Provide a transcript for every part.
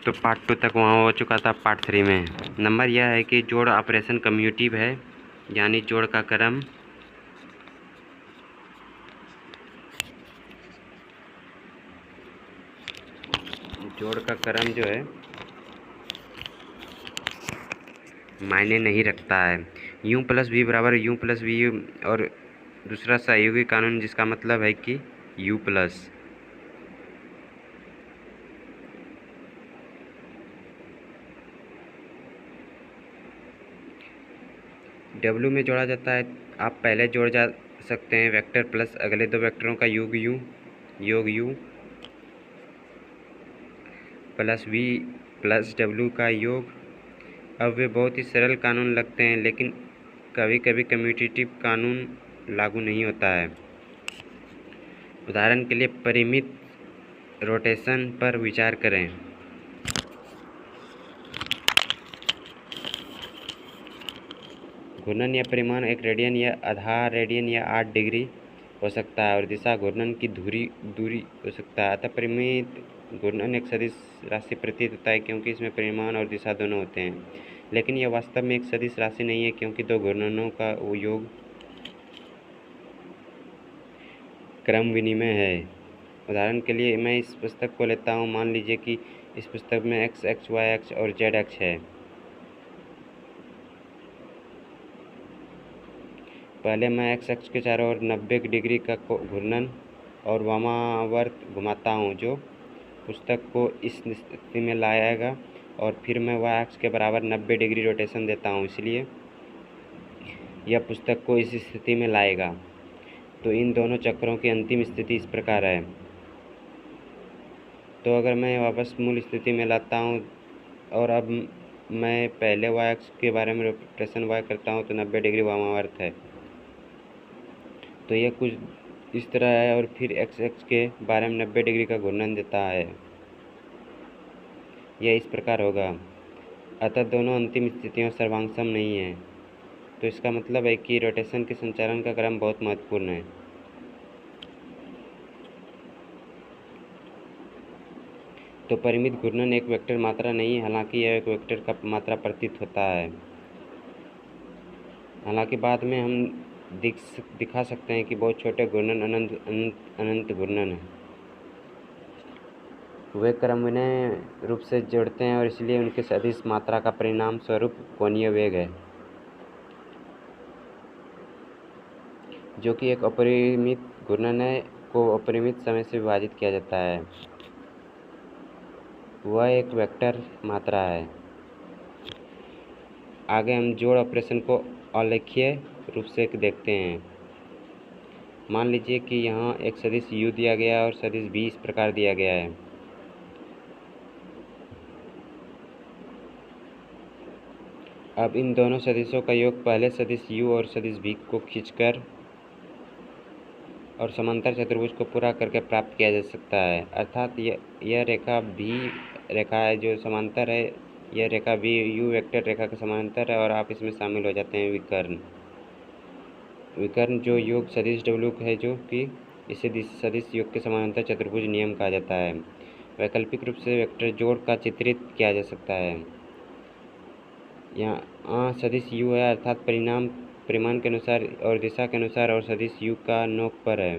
तो पार्ट 2 तक वहाँ हो चुका था। पार्ट 3 में नंबर यह है कि जोड़ ऑपरेशन कम्यूटिव है, यानी जोड़ का क्रम जो है मायने नहीं रखता है। u प्लस वी बराबर u प्लस वी और दूसरा सहयोगी कानून, जिसका मतलब है कि u प्लस W में जोड़ा जाता है। आप पहले जोड़ जा सकते हैं वेक्टर प्लस अगले दो वेक्टरों का योग u plus v plus w का योग। अब वे बहुत ही सरल कानून लगते हैं, लेकिन कभी कभी कम्यूटेटिव कानून लागू नहीं होता है। उदाहरण के लिए परिमित रोटेशन पर विचार करें। घूर्णन या परिमाण 1 रेडियन या आधा रेडियन या 8 डिग्री हो सकता है और दिशा घूर्णन की दूरी हो सकता है। अतः परिमित घूर्णन एक सदिश राशि प्रतीत होता है, क्योंकि इसमें परिमाण और दिशा दोनों होते हैं। लेकिन यह वास्तव में एक सदिश राशि नहीं है, क्योंकि दो घूर्णनों का योग क्रम विनिमय है। उदाहरण के लिए मैं इस पुस्तक को लेता हूँ। मान लीजिए कि इस पुस्तक में x अक्ष, y अक्ष और z अक्ष है। पहले मैं x अक्ष के चारों ओर 90 डिग्री का घूर्णन और वामावर्त घुमाता हूँ, जो पुस्तक को इस स्थिति में लाएगा, और फिर मैं y अक्ष के बराबर 90 डिग्री रोटेशन देता हूँ, इसलिए यह पुस्तक को इस स्थिति में लाएगा। तो इन दोनों चक्रों की अंतिम स्थिति इस प्रकार है। तो अगर मैं वापस मूल स्थिति में लाता हूँ और अब मैं पहले y अक्ष के बारे में रोटेशन y करता हूँ, तो 90 डिग्री वामावर्त है। तो यह कुछ इस तरह है, और फिर x अक्ष के बारे में 90 डिग्री का घूर्णन देता है। यह इस प्रकार होगा। अतः दोनों अंतिम स्थितियाँ सर्वांगसम नहीं हैं। तो इसका मतलब है कि रोटेशन के संचालन का क्रम बहुत महत्वपूर्ण है। तो परिमित घूर्णन एक वेक्टर मात्रा नहीं है, हालांकि यह एक वेक्टर का मात्रा प्रतीत होता है। हालांकि बाद में हम दिखा सकते हैं कि बहुत छोटे घूर्णन अनंत घूर्णन है। वे क्रमविनय रूप से जोड़ते हैं और इसलिए उनके सदिश मात्रा का परिणाम स्वरूप कोणीय वेग है, जो कि एक अपरिमित घूर्णन है को अपरिमित समय से विभाजित किया जाता है। वह एक वेक्टर मात्रा है। आगे हम जोड़ ऑपरेशन को आलेखीय रूप से देखते हैं। मान लीजिए कि यहाँ एक सदिश u दिया गया है और सदिश v इस प्रकार दिया गया है। अब इन दोनों सदिशों का योग पहले सदिश u और सदिश v को खींचकर और समांतर चतुर्भुज को पूरा करके प्राप्त किया जा सकता है। अर्थात यह रेखा v रेखा है जो समांतर है। यह रेखा v u वेक्टर रेखा के समांतर है, और आप इसमें शामिल हो जाते हैं विकर्ण जो योग सदिश w है, जो कि इसे सदिश योग के समांतर चतुर्भुज नियम कहा जाता है। वैकल्पिक रूप से वेक्टर जोड़ का चित्रित किया जा सकता है। यहाँ सदिश u है, अर्थात परिमाण के अनुसार और दिशा के अनुसार, और सदिश u का नोक पर है।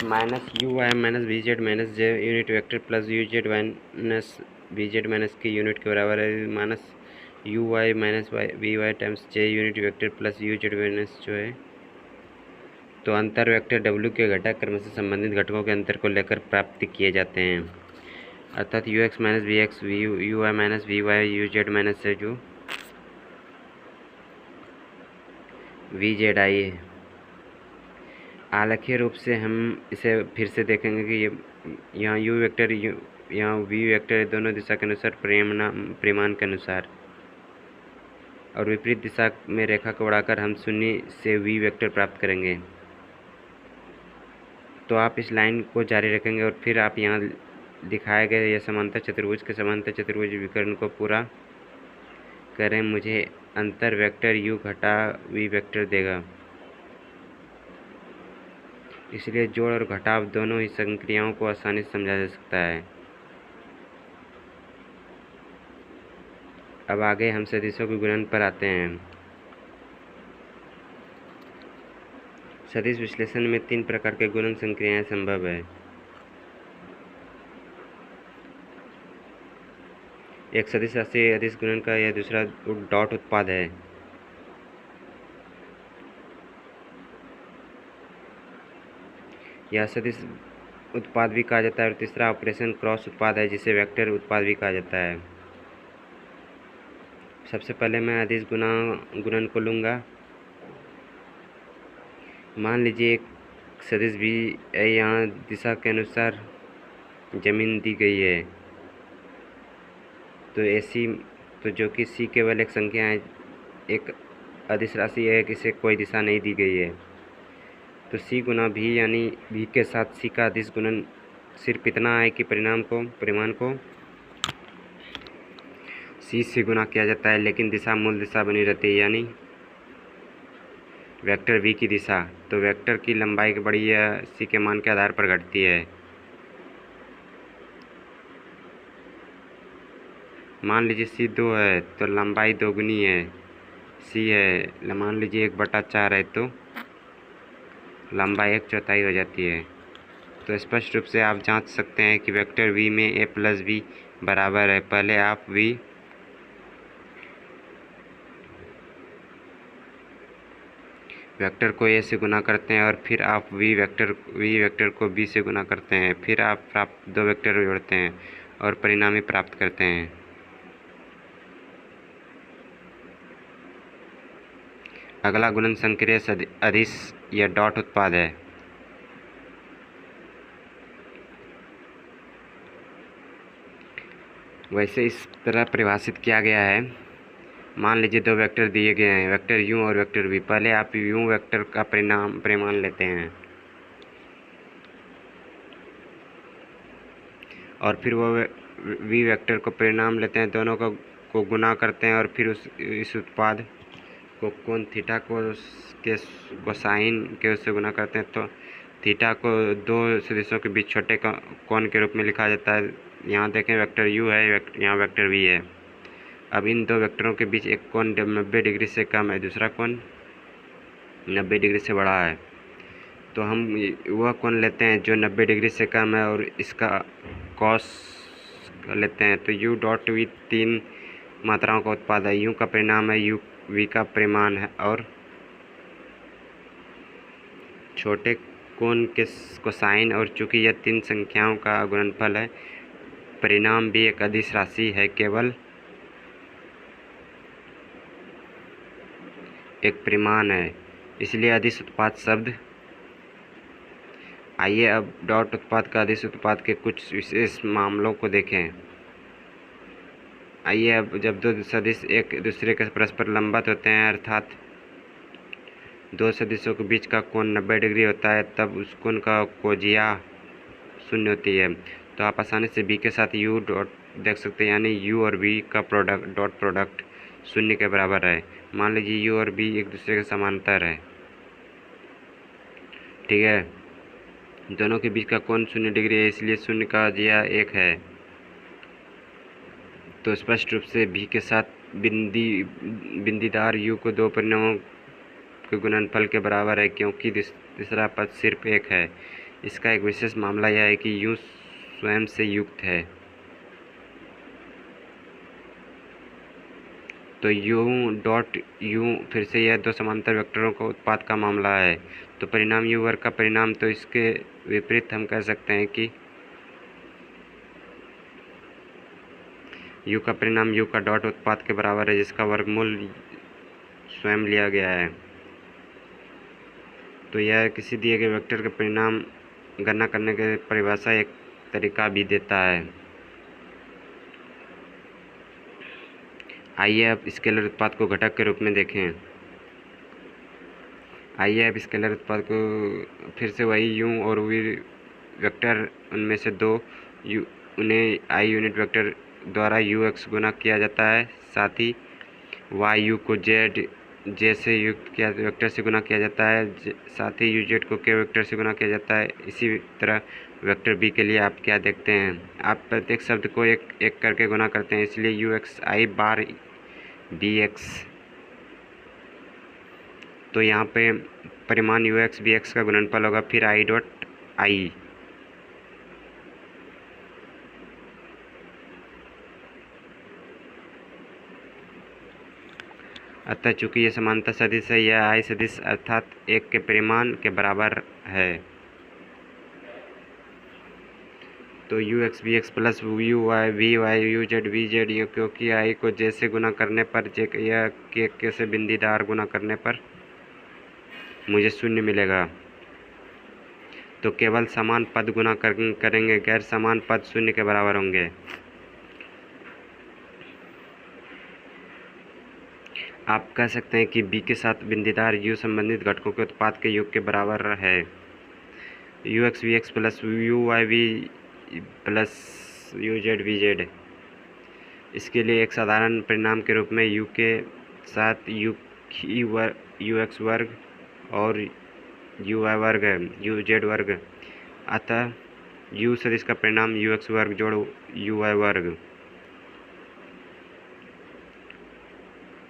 Minus U Y minus V Z minus J unit vector plus U Z minus V Z minus K unit के बराबर है। Minus U Y minus V Y times J unit vector plus U Z minus जो है, तो अंतर vector W के घटक क्रम से संबंधित घटकों के अंतर को लेकर प्राप्त किए जाते हैं। अर्थात U X minus V X U Y minus V Y U Z minus से जो वी जेड आई है। आलेखीय रूप से हम इसे फिर से देखेंगे कि यहाँ u वेक्टर यहाँ v वेक्टर दोनों दिशा के अनुसार परिमाण के अनुसार, और विपरीत दिशा में रेखा को बढ़ाकर हम शून्य से v वेक्टर प्राप्त करेंगे। तो आप इस लाइन को जारी रखेंगे और फिर आप यहाँ दिखाए गए यह समांतर चतुर्भुज के समांतर चतुर्भुज विकर्ण को पूरा करें मुझे अंतर वेक्टर u घटा v वेक्टर देगा। इसलिए जोड़ और घटाव दोनों ही संक्रियाओं को आसानी से समझा जा सकता है। अब आगे हम सदिशों के गुणन पर आते हैं। सदिश विश्लेषण में 3 प्रकार के गुणन संक्रियाएं संभव है। एक सदिश राशि अदिश गुणन का यह दूसरा डॉट उत्पाद है। यह सदिश उत्पाद भी कहा जाता है। और तीसरा ऑपरेशन क्रॉस उत्पाद है, जिसे वेक्टर उत्पाद भी कहा जाता है। सबसे पहले मैं अदिश गुणन को लूँगा। मान लीजिए एक सदिश भी है, यहाँ दिशा के अनुसार जमीन दी गई है, तो ऐसी तो जो कि सी केवल एक संख्या है, एक अदिश राशि है, किसे कोई दिशा नहीं दी गई है। तो सी गुना भी यानी भी के साथ सी का अदिश गुणन सिर्फ इतना है कि परिमाण को सी से गुना किया जाता है, लेकिन दिशा मूल दिशा बनी रहती है, यानी वेक्टर v की दिशा। तो वेक्टर की लंबाई की बड़ी या सी के मान के आधार पर घटती है। मान लीजिए सी 2 है तो लंबाई दोगुनी है, सी है मान लीजिए 1/4 है तो लंबाई 1/4 हो जाती है। तो स्पष्ट रूप से आप जांच सकते हैं कि वेक्टर v में a प्लस b बराबर है। पहले आप वेक्टर को a से गुना करते हैं और फिर आप v वेक्टर को b से गुना करते हैं। फिर आप दो वेक्टर जोड़ते हैं और परिणामी प्राप्त करते हैं। अगला गुणन संक्रिया अदिश या डॉट उत्पाद है। वैसे इस तरह परिभाषित किया गया है। मान लीजिए दो वेक्टर दिए गए हैं, वेक्टर u और वेक्टर v। पहले आप u वेक्टर का परिमाण लेते हैं और फिर वो v वेक्टर को परिणाम लेते हैं, दोनों को गुना करते हैं और फिर इस उत्पाद को कोण थीटा के कोसाइन के उससे गुना करते हैं। तो थीटा को दो सदिशों के बीच छोटे कोण के रूप में लिखा जाता है। यहाँ देखें वेक्टर u है, यहाँ वेक्टर v है। अब इन दो वेक्टरों के बीच एक कोण 90 डिग्री से कम है, दूसरा कोण 90 डिग्री से बड़ा है। तो हम वह कोण लेते हैं जो 90 डिग्री से कम है और इसका कॉस लेते हैं। तो u डॉट v 3 मात्राओं का उत्पाद है। u का परिणाम है, u v का परिमाण है और छोटे कोण के कोसाइन। और चूंकि यह 3 संख्याओं का गुणनफल है, परिणाम भी एक अदिश राशि है, केवल एक परिमाण है, इसलिए अदिश उत्पाद शब्द। आइए अब डॉट उत्पाद का अदिश उत्पाद के कुछ विशेष मामलों को देखें। आइए अब जब दो सदिश एक दूसरे के परस्पर लंबवत होते हैं, अर्थात दो सदिशों के बीच का कोण 90 डिग्री होता है, तब उस कोण का कोजिया 0 होती है। तो आप आसानी से b के साथ u डॉट देख सकते हैं, यानी u और v का डॉट प्रोडक्ट 0 के बराबर है। मान लीजिए u और v एक दूसरे के समांतर है, ठीक है। दोनों के बीच का कोण 0 डिग्री है, इसलिए 0 का कोजिया 1 है। तो स्पष्ट रूप से v के साथ बिंदीदार u को दो परिणामों के गुणनफल के बराबर है, क्योंकि तीसरा पद सिर्फ 1 है। इसका एक विशेष मामला यह है कि u स्वयं से युक्त है। तो u डॉट u फिर से यह दो समांतर वेक्टरों का उत्पाद का मामला है। तो परिणाम u वर्ग का परिणाम, तो इसके विपरीत हम कह सकते हैं कि u का परिणाम u का डॉट उत्पाद के बराबर है, जिसका वर्गमूल स्वयं लिया गया है। तो यह किसी दिए गए वेक्टर के परिणाम गणना करने के परिभाषा एक तरीका भी देता है। आइए अब स्केलर उत्पाद को घटक के रूप में देखें। आइए अब स्केलर उत्पाद को फिर से वही u और v वेक्टर, उनमें से दो उन्हें i यूनिट वेक्टर द्वारा ux गुना किया जाता है। साथ ही वाई यू को जेड जे से युक्त किया वेक्टर से गुना किया जाता है, साथ ही यू जेड को के वेक्टर से गुना किया जाता है। इसी तरह वेक्टर बी के लिए आप क्या देखते हैं, आप प्रत्येक शब्द को एक एक करके गुना करते हैं, इसलिए यू एक्स आई बार बी एक्स। तो यहाँ पे परिमाण यू एक्स बी एक्स का गुणनफल होगा, फिर आई डॉट आई। अतः चूंकि ये समानता सदिश है, यह आई सदिश अर्थात एक के परिमाण के बराबर है। तो U X B X plus U Y V Y U Z V Z, क्योंकि आई को जे से गुना करने पर या के से बिंदीदार गुना करने पर मुझे शून्य मिलेगा। तो केवल समान पद गुना करेंगे, गैर समान पद शून्य के बराबर होंगे। आप कह सकते हैं कि बी के साथ बिंदीदार यू संबंधित घटकों के उत्पाद के योग के बराबर है। U X V X plus U Y V plus U Z V Z. इसके लिए एक साधारण परिणाम के रूप में यू के साथ यू एक्स वर्ग और यू वाई वर्ग यू जेड वर्ग, अतः यू सदिश का परिणाम यू एक्स वर्ग जोड़ यू वाई वर्ग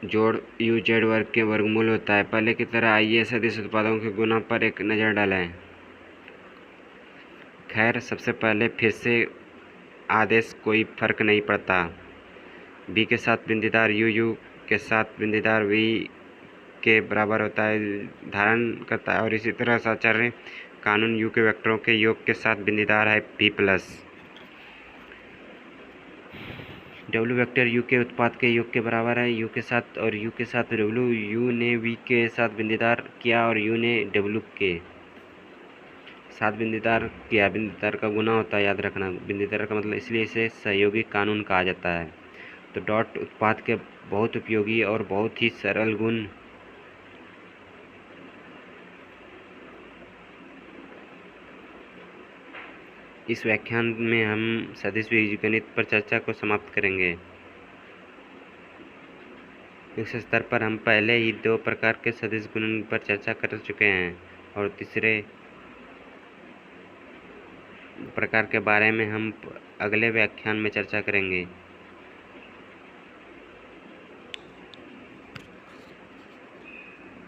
जोड़ यू जेड वर्ग के वर्गमूल होता है। पहले की तरह आइए सदिश उत्पादों के गुना पर एक नज़र डालें। खैर, सबसे पहले फिर से आदेश कोई फर्क नहीं पड़ता। बी के साथ बिंदीदार यू के साथ बिंदीदार वी के बराबर होता है धारण करता है, और इसी तरह साचार्य कानून यू के वेक्टरों के योग के साथ बिंदीदार है P plus W vector you के उत्पाद के योग के बराबर है यू के साथ, और यू के साथ डब्ल्यू। यू ने वी के साथ बिंदीदार किया और यू ने डब्ल्यू के साथ बिंदीदार किया। बिंदीदार का गुना होता है, याद रखना बिंदीदार का मतलब, इसलिए इसे सहयोगी कानून कहा जाता है। तो डॉट उत्पाद के बहुत उपयोगी और बहुत ही सरल गुण इस व्याख्यान में हम सदिश बीजगणित पर चर्चा को समाप्त करेंगे। इस स्तर पर हम पहले ही 2 प्रकार के सदिश गुणन पर चर्चा कर चुके हैं, और तीसरे प्रकार के बारे में हम अगले व्याख्यान में चर्चा करेंगे।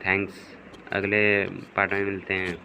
थैंक्स, अगले पार्ट में मिलते हैं।